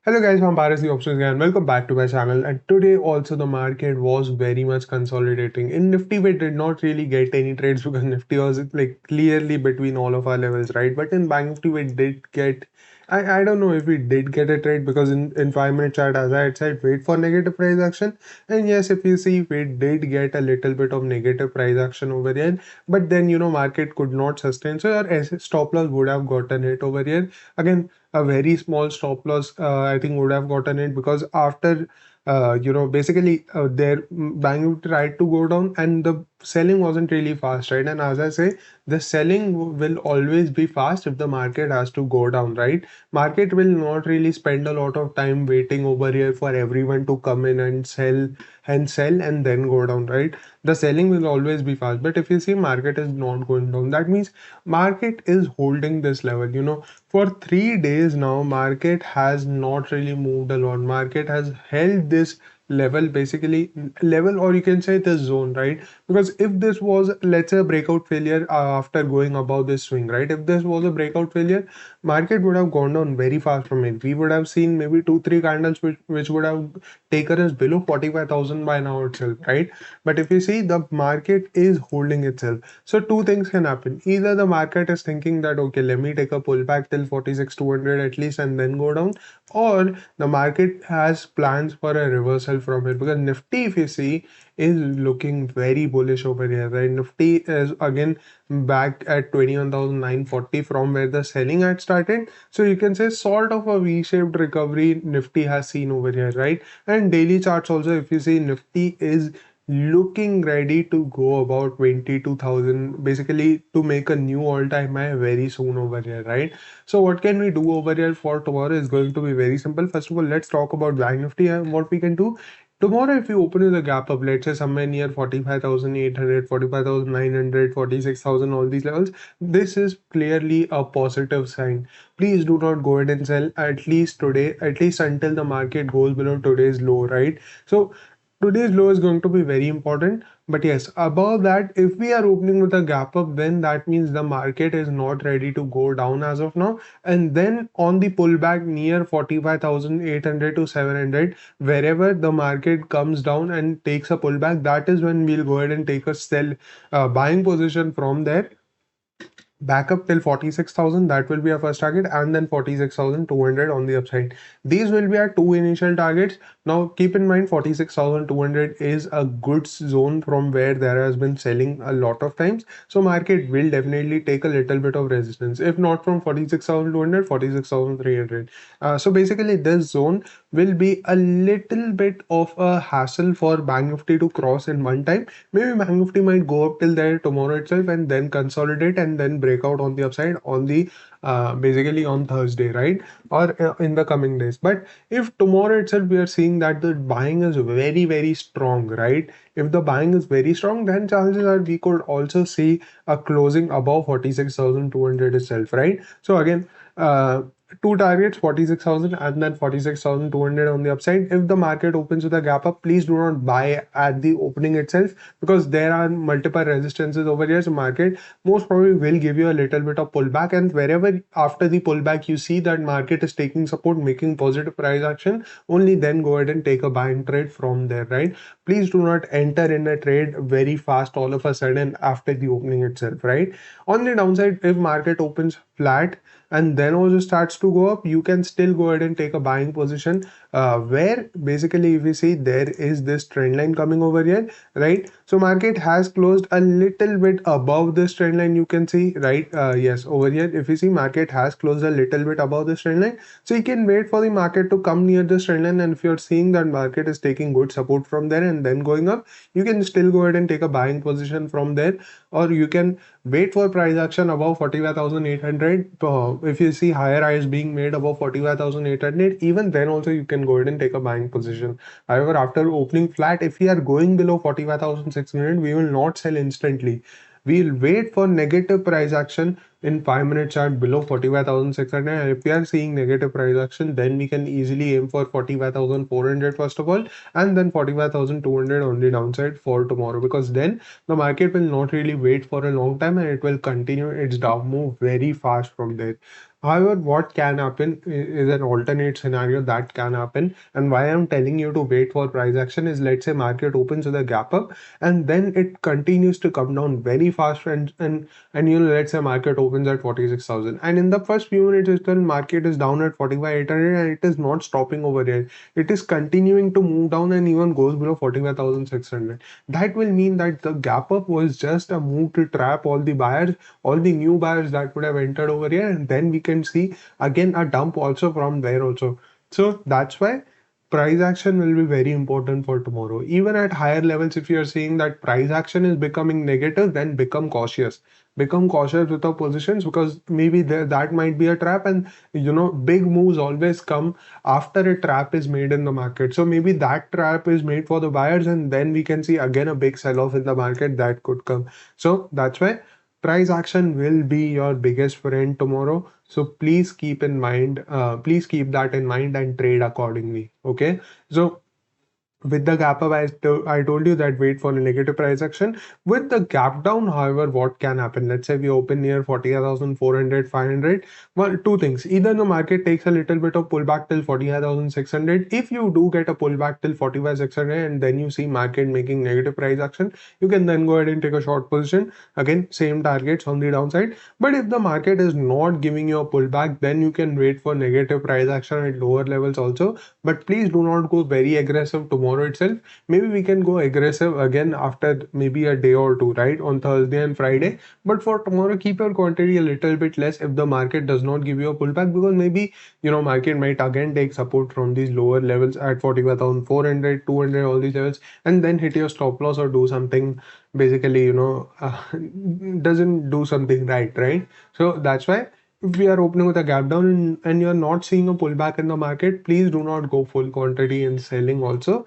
Hello guys, I'm Paris the Options Guy and welcome back to my channel. And today also the market was very much consolidating. In Nifty we did not really get any trades because Nifty was like clearly between all of our levels, right? But in Bank Nifty we did get, I don't know if we did get a trade because in 5 minute chart as I had said wait for negative price action. And yes, if you see we did get a little bit of negative price action over here, but then market could not sustain. So our stop loss would have gotten hit over here. Again, a very small stop loss I think would have gotten it because after basically their bank tried to go down and the selling wasn't really fast, right? And as I say, the selling will always be fast if the market has to go down, right? Market will not really spend a lot of time waiting over here for everyone to come in and sell and then go down, right? The selling will always be fast. But if you see market is not going down, that means market is holding this level. For 3 days now, market has not really moved a lot. Market has held this level, basically level, or you can say the zone, right? Because if this was, let's say, a breakout failure after going above this swing, right? If this was a breakout failure, market would have gone down very fast from it. We would have seen maybe 2 3 candles which would have taken us below 45,000 by now itself, right? But if you see, the market is holding itself. So two things can happen. Either the market is thinking that, okay, let me take a pullback till 46,200 at least and then go down, or the market has plans for a reversal from it. Because Nifty, if you see, is looking very bullish over here, right? Nifty is again back at 21,940 from where the selling had started. So you can say sort of a V-shaped recovery Nifty has seen over here, right? And daily charts also, if you see, Nifty is looking ready to go about 22,000, basically to make a new all-time high very soon over here, right? So what can we do over here for tomorrow is going to be very simple. First of all, let's talk about Bank Nifty and what we can do. Tomorrow, if you open with a gap up, let's say somewhere near 45,800, 45,900, 46,000, all these levels, this is clearly a positive sign. Please do not go ahead and sell at least today, at least until the market goes below today's low, right? So today's low is going to be very important. But yes, above that, if we are opening with a gap up, then that means the market is not ready to go down as of now. And then on the pullback near 45,800 to 700, wherever the market comes down and takes a pullback, that is when we'll go ahead and take a sell buying position from there back up till 46,000. That will be our first target, and then 46,200 on the upside. These will be our two initial targets. Now keep in mind 46,200 is a good zone from where there has been selling a lot of times, so market will definitely take a little bit of resistance, if not from 46,200, 46,300. So basically this zone will be a little bit of a hassle for Bank Nifty to cross in one time. Maybe Bank Nifty might go up till there tomorrow itself and then consolidate and then break out on the upside on the basically on Thursday, right? Or in the coming days. But if tomorrow itself we are seeing that the buying is very, very strong, right? If the buying is very strong, then chances are we could also see a closing above 46,200 itself, right? So again, two targets, 46,000 and then 46,200 on the upside. If the market opens with a gap up, please do not buy at the opening itself, because there are multiple resistances over here. So market most probably will give you a little bit of pullback, and wherever after the pullback you see that market is taking support, making positive price action, only then go ahead and take a buying trade from there, right? Please do not enter in a trade very fast all of a sudden after the opening itself, right? On the downside, if market opens flat and then also starts to go up, you can still go ahead and take a buying position, where basically if you see there is this trend line coming over here, right? So market has closed a little bit above this trend line, you can see, right? Yes, over here if you see, market has closed a little bit above this trend line. So you can wait for the market to come near this trend line, and if you're seeing that market is taking good support from there and then going up, you can still go ahead and take a buying position from there, or you can wait for price action above 45,800. If you see higher highs being made above 45,800, even then also you can go ahead and take a buying position. However, after opening flat, if we are going below 45,600, we will not sell instantly. We'll wait for negative price action in 5 minute chart below 45,600, and if we are seeing negative price action, then we can easily aim for 45,400 first of all, and then 45,200 on the downside for tomorrow, because then the market will not really wait for a long time and it will continue its down move very fast from there. However, what can happen is an alternate scenario that can happen. And why I'm telling you to wait for price action is, let's say market opens with a gap up and then it continues to come down very fast, and let's say market opens at 46,000, and in the first few minutes itself market is down at 45,800 and it is not stopping over here. It is continuing to move down and even goes below 45,600. That will mean that the gap up was just a move to trap all the buyers, all the new buyers that would have entered over here, and then we can see again a dump also from there also. So that's why price action will be very important for tomorrow. Even at higher levels, if you're seeing that price action is becoming negative, then become cautious. Become cautious with our positions, because maybe that might be a trap, and big moves always come after a trap is made in the market. So maybe that trap is made for the buyers, and then we can see again a big sell-off in the market that could come. So that's why price action will be your biggest friend tomorrow. So please keep in mind, please keep that in mind and trade accordingly. Okay. So with the gap up, I told you that wait for a negative price action. With the gap down, however, what can happen? Let's say we open near 40,400, 500. Well, two things. Either the market takes a little bit of pullback till 45,600. If you do get a pullback till 45,600 and then you see market making negative price action, you can then go ahead and take a short position. Again, same targets on the downside. But if the market is not giving you a pullback, then you can wait for negative price action at lower levels also. But please do not go very aggressive tomorrow itself. Maybe we can go aggressive again after maybe a day or two, right, on Thursday and Friday. But for tomorrow, keep your quantity a little bit less if the market does not give you a pullback, because maybe market might again take support from these lower levels at 45,400, 200, all these levels, and then hit your stop loss or do something, basically doesn't do something right. So that's why if we are opening with a gap down and you're not seeing a pullback in the market, please do not go full quantity in selling also.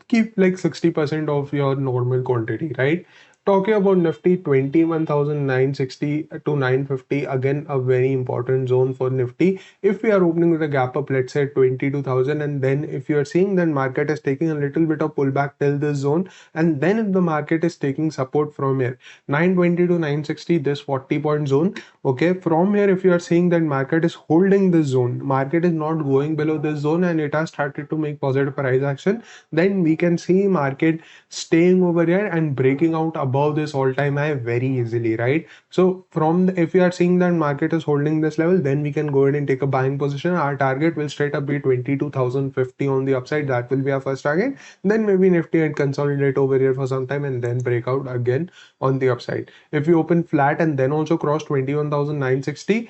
Keep like 60% of your normal quantity, right? Talking about Nifty, 21,960 to 950, again a very important zone for Nifty. If we are opening with a gap up, let's say 22,000, and then if you are seeing that market is taking a little bit of pullback till this zone, and then if the market is taking support from here, 920 to 960, this 40-point zone. Okay, from here, if you are seeing that market is holding this zone, market is not going below this zone and it has started to make positive price action, then we can see market staying over here and breaking out above this all-time high very easily, right? So if you are seeing that market is holding this level, then we can go ahead and take a buying position. Our target will straight up be 22,050 on the upside. That will be our first target. Then maybe Nifty and consolidate over here for some time and then break out again on the upside. If you open flat and then also cross 21,960,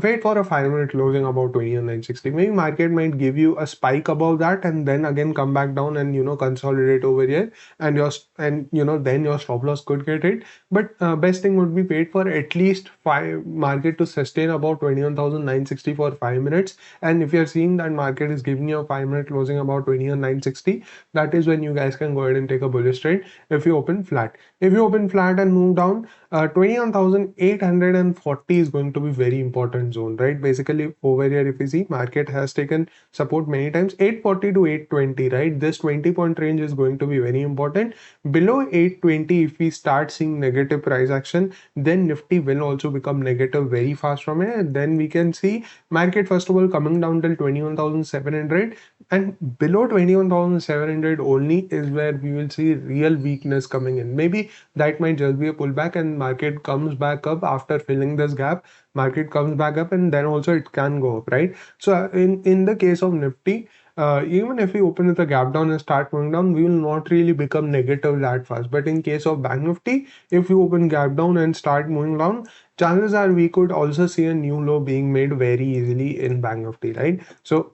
wait for a 5 minute closing about 21,960. Maybe market might give you a spike above that and then again come back down and consolidate over here, and then your stop loss could get hit. But best thing would be wait for at least market to sustain about 21,960 for 5 minutes. And if you're seeing that market is giving you a 5 minute closing about 21,960, that is when you guys can go ahead and take a bullish trade if you open flat. If you open flat and move down, 21,840 is going to be very important zone, right? Basically over here, if you see, market has taken support many times, 840 to 820, right? This 20-point range is going to be very important. Below 820, if we start seeing negative price action, then Nifty will also become negative very fast from here. And then we can see market first of all coming down till 21,700, and below 21,700 only is where we will see real weakness coming in. Maybe that might just be a pullback and market comes back up after filling this gap. Market comes back up and then also it can go up, right? So in the case of Nifty, even if we open with a gap down and start going down, we will not really become negative that fast. But in case of Bank Nifty, if you open gap down and start moving down, chances are we could also see a new low being made very easily in Bank Nifty, right? So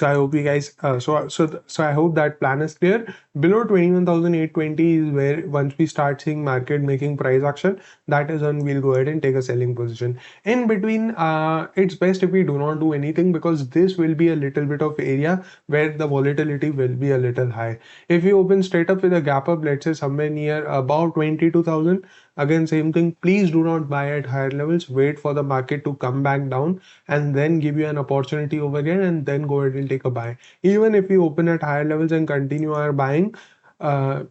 I hope you guys, so I hope that plan is clear. Below 21,820 is where once we start seeing market making price action, that is when we'll go ahead and take a selling position. In between, it's best if we do not do anything, because this will be a little bit of area where the volatility will be a little high. If we open straight up with a gap up, let's say somewhere near about 22,000, Again, same thing, please do not buy at higher levels. Wait for the market to come back down and then give you an opportunity over again, and then go ahead and take a buy. Even if you open at higher levels and continue our buying, uh,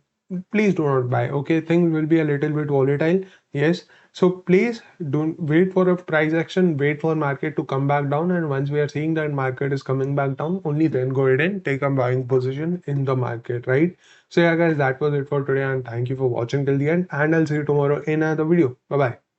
please do not buy. Okay, things will be a little bit volatile. Yes, so please don't wait for a price action, wait for market to come back down, and once we are seeing that market is coming back down, only then go ahead and take a buying position in the market, right? So yeah guys, that was it for today, and thank you for watching till the end, and I'll see you tomorrow in another video. Bye bye.